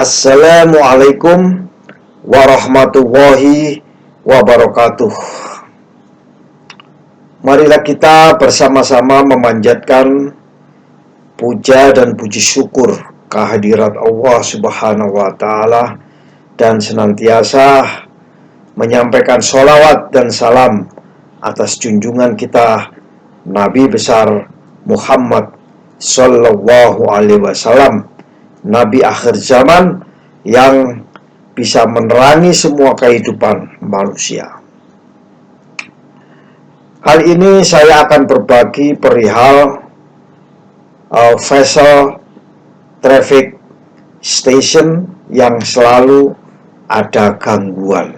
Assalamualaikum warahmatullahi wabarakatuh. Marilah kita bersama-sama memanjatkan puja dan puji syukur kehadirat Allah Subhanahu wa Ta'ala, dan senantiasa menyampaikan sholawat dan salam atas junjungan kita Nabi besar Muhammad Sallallahu Alaihi Wasallam, Nabi akhir zaman yang bisa menerangi semua kehidupan manusia. Hal ini saya akan berbagi perihal vessel traffic station yang selalu ada gangguan,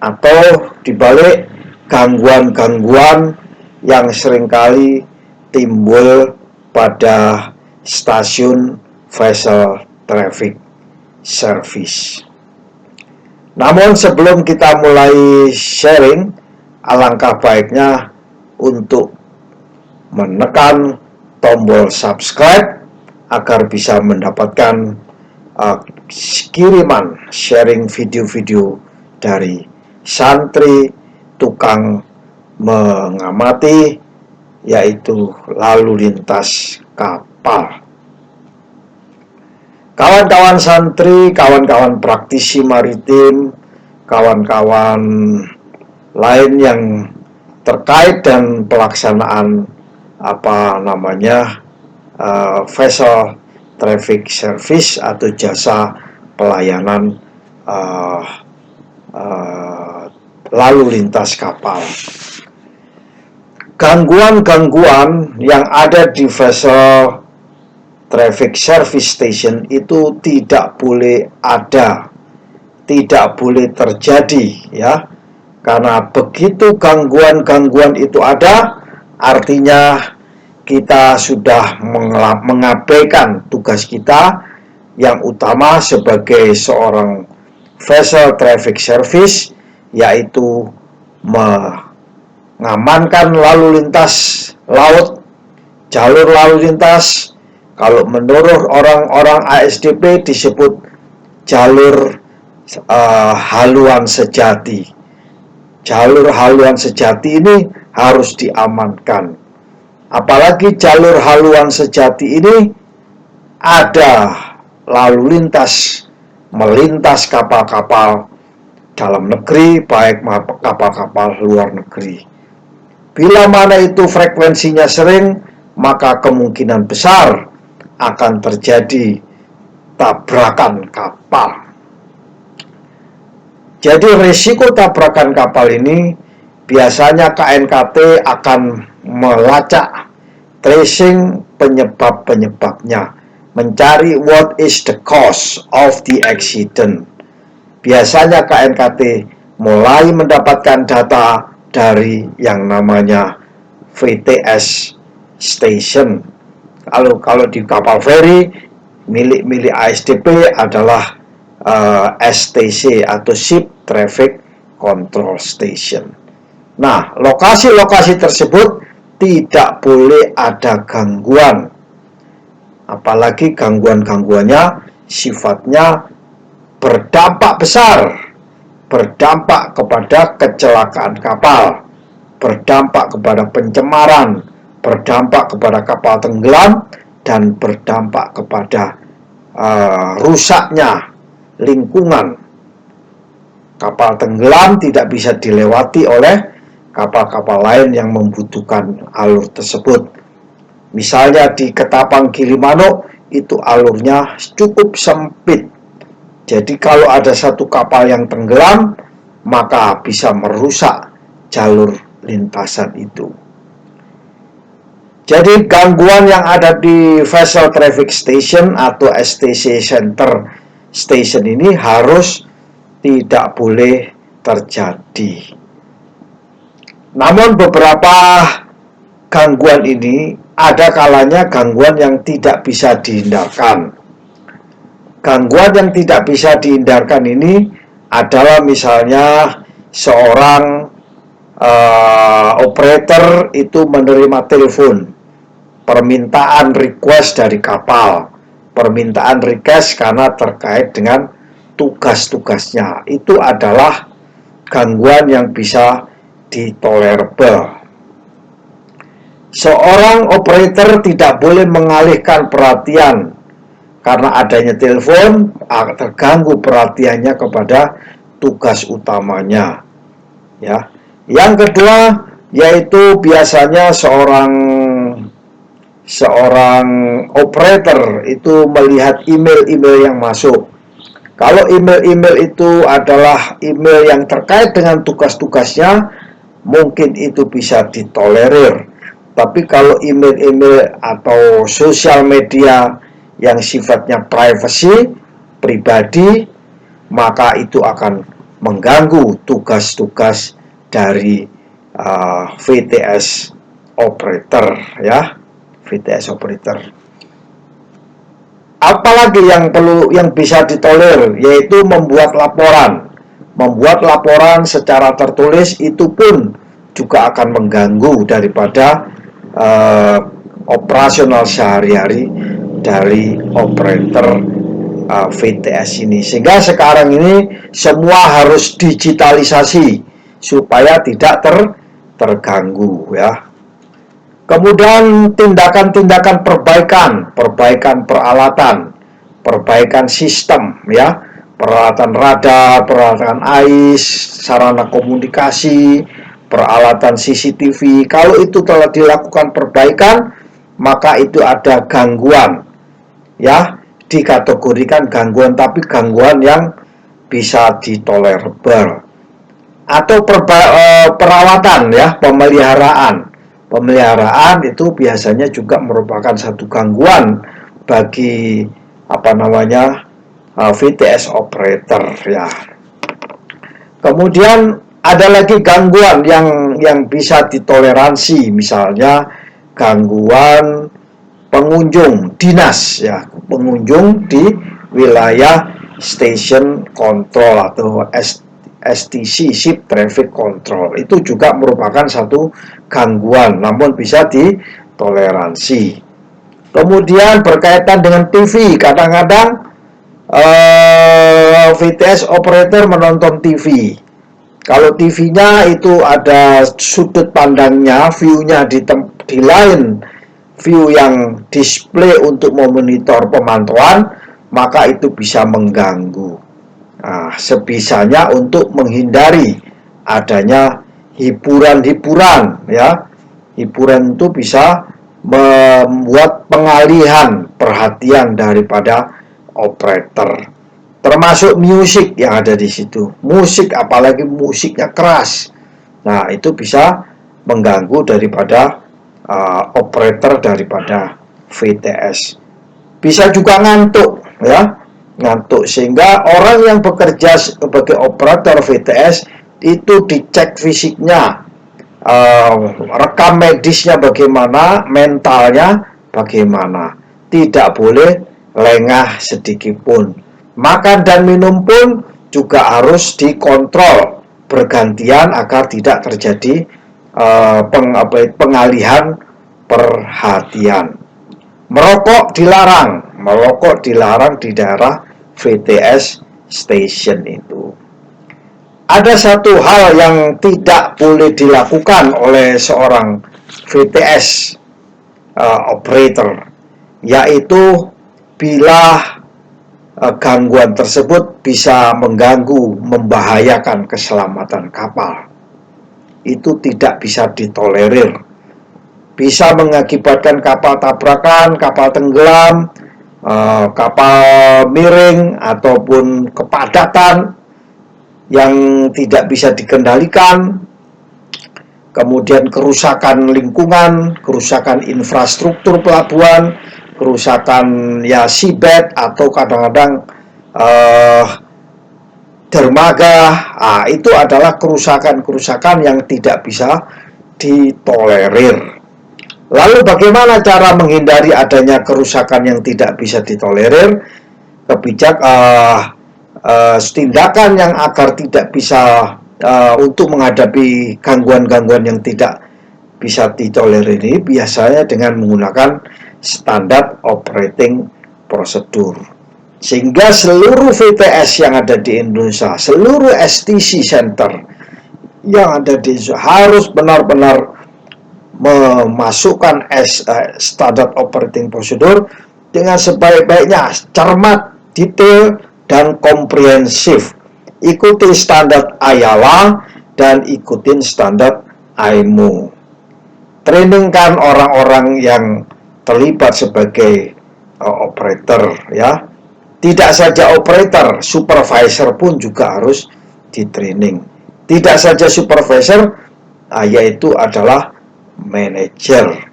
atau dibalik gangguan-gangguan yang seringkali timbul pada stasiun vessel traffic service. Namun sebelum kita mulai sharing, alangkah baiknya untuk menekan tombol subscribe agar bisa mendapatkan kiriman sharing video-video dari santri tukang mengamati, yaitu lalu lintas kapal. Kawan-kawan santri, kawan-kawan praktisi maritim, kawan-kawan lain yang terkait dan pelaksanaan vessel traffic service atau jasa pelayanan lalu lintas kapal. Gangguan-gangguan yang ada di vessel traffic service station itu tidak boleh ada, tidak boleh terjadi, ya. Karena begitu gangguan-gangguan itu ada, artinya kita sudah mengabaikan tugas kita yang utama sebagai seorang vessel traffic service, yaitu mengamankan lalu lintas laut, jalur lalu lintas. Kalau menurut orang-orang ASDP disebut jalur haluan sejati. Jalur haluan sejati ini harus diamankan. Apalagi jalur haluan sejati ini ada lalu lintas melintas kapal-kapal dalam negeri, baik kapal-kapal luar negeri. Bila mana itu frekuensinya sering, maka kemungkinan besar akan terjadi tabrakan kapal. Jadi risiko tabrakan kapal ini biasanya KNKT akan melacak, tracing penyebab-penyebabnya, mencari what is the cause of the accident. Biasanya KNKT mulai mendapatkan data dari yang namanya VTS station. Kalau di kapal feri milik ASDP adalah STC atau Ship Traffic Control Station. Nah, lokasi-lokasi tersebut tidak boleh ada gangguan, apalagi gangguan-gangguannya sifatnya berdampak besar, berdampak kepada kecelakaan kapal, berdampak kepada pencemaran, berdampak kepada kapal tenggelam, dan berdampak kepada rusaknya lingkungan. Kapal tenggelam tidak bisa dilewati oleh kapal-kapal lain yang membutuhkan alur tersebut. Misalnya di Ketapang Gilimanuk, itu alurnya cukup sempit. Jadi kalau ada satu kapal yang tenggelam, maka bisa merusak jalur lintasan itu. Jadi gangguan yang ada di vessel traffic station atau STC center station ini harus tidak boleh terjadi. Namun beberapa gangguan ini ada kalanya gangguan yang tidak bisa dihindarkan. Gangguan yang tidak bisa dihindarkan ini adalah misalnya seorang operator itu menerima telepon, permintaan request dari kapal, permintaan request karena terkait dengan tugas-tugasnya. Itu adalah gangguan yang bisa ditolerable. Seorang operator tidak boleh mengalihkan perhatian karena adanya telepon, terganggu perhatiannya kepada tugas utamanya. Ya. Yang kedua yaitu biasanya seorang operator itu melihat email-email yang masuk. Kalau email-email itu adalah email yang terkait dengan tugas-tugasnya, mungkin itu bisa ditolerir. Tapi kalau email-email atau sosial media yang sifatnya privacy, pribadi, maka itu akan mengganggu tugas-tugas dari VTS operator, ya, VTS operator. Apalagi yang bisa ditolerir, yaitu membuat laporan. Membuat laporan secara tertulis itu pun juga akan mengganggu daripada operasional sehari-hari dari operator VTS ini. Sehingga sekarang ini semua harus digitalisasi supaya tidak terganggu, ya. Kemudian tindakan-tindakan perbaikan peralatan, perbaikan sistem, ya, peralatan radar, peralatan AIS, sarana komunikasi, peralatan CCTV. Kalau itu telah dilakukan perbaikan, maka itu ada gangguan, ya, dikategorikan gangguan, tapi gangguan yang bisa ditolerable. Atau perawatan, ya, pemeliharaan itu biasanya juga merupakan satu gangguan bagi VTS operator, ya. Kemudian ada lagi gangguan yang bisa ditoleransi, misalnya gangguan pengunjung dinas, ya, pengunjung di wilayah station control atau STC, Ship Traffic Control. Itu juga merupakan satu gangguan, namun bisa ditoleransi. Kemudian berkaitan dengan TV, kadang-kadang VTS operator menonton TV. Kalau TV-nya itu ada sudut pandangnya, view-nya di lain view yang display untuk memonitor pemantauan, maka itu bisa mengganggu. Nah, sebisanya untuk menghindari adanya hiburan-hiburan, ya. Hiburan itu bisa membuat pengalihan perhatian daripada operator. Termasuk musik yang ada di situ. Musik, apalagi musiknya keras. Nah, itu bisa mengganggu daripada operator daripada VTS. Bisa juga ngantuk, ya. Ngantuk, sehingga orang yang bekerja sebagai operator VTS itu dicek fisiknya, rekam medisnya bagaimana, mentalnya bagaimana, tidak boleh lengah sedikit pun. Makan dan minum pun juga harus dikontrol bergantian agar tidak terjadi pengalihan perhatian. Merokok dilarang di daerah VTS station itu. Ada satu hal yang tidak boleh dilakukan oleh seorang VTS operator, yaitu bila gangguan tersebut bisa mengganggu, membahayakan keselamatan kapal. Itu tidak bisa ditolerir. Bisa mengakibatkan kapal tabrakan, kapal tenggelam, kapal miring, ataupun kepadatan yang tidak bisa dikendalikan, kemudian kerusakan lingkungan, kerusakan infrastruktur pelabuhan, kerusakan seabed, atau kadang-kadang dermaga. Itu adalah kerusakan-kerusakan yang tidak bisa ditolerir. Lalu bagaimana cara menghindari adanya kerusakan yang tidak bisa ditolerir? Tindakan yang agar tidak bisa untuk menghadapi gangguan-gangguan yang tidak bisa ditolerir ini biasanya dengan menggunakan standar operating prosedur. Sehingga seluruh VTS yang ada di Indonesia, seluruh STC Center yang ada di Indonesia harus benar-benar memasukkan standard operating procedure dengan sebaik-baiknya, cermat, detail, dan komprehensif. Ikuti standar IALA dan ikutin standar IMO. Trainingkan orang-orang yang terlibat sebagai operator, ya. Tidak saja operator, supervisor pun juga harus di-training. Tidak saja supervisor, yaitu adalah manajer.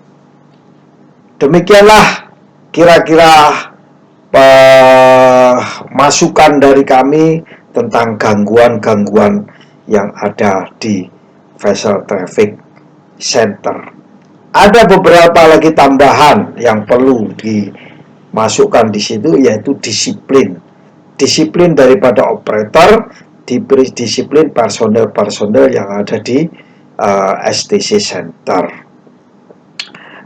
Demikianlah kira-kira masukan dari kami tentang gangguan-gangguan yang ada di Vessel Traffic Center. Ada beberapa lagi tambahan yang perlu dimasukkan di situ, yaitu disiplin. Disiplin daripada operator, disiplin personel-personel yang ada di STC Center.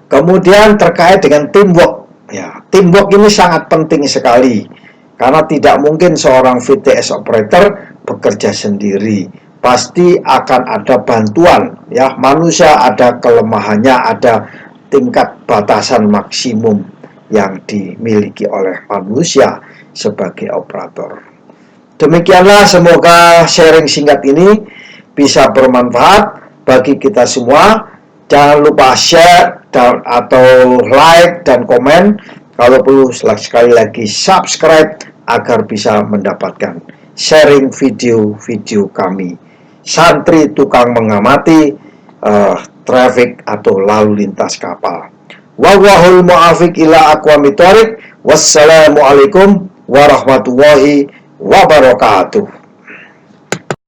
Kemudian terkait dengan teamwork, ya, teamwork ini sangat penting sekali karena tidak mungkin seorang VTS operator bekerja sendiri. Pasti akan ada bantuan, ya. Manusia ada kelemahannya, ada tingkat batasan maksimum yang dimiliki oleh manusia sebagai operator. Demikianlah, semoga sharing singkat ini bisa bermanfaat bagi kita semua. Jangan lupa share atau like dan komen. Kalau perlu sekali lagi subscribe agar bisa mendapatkan sharing video-video kami. Santri tukang mengamati traffic atau lalu lintas kapal. Wallahul muwaffiq ila aqwamit thoriq. Wassalamualaikum warahmatullahi wabarakatuh.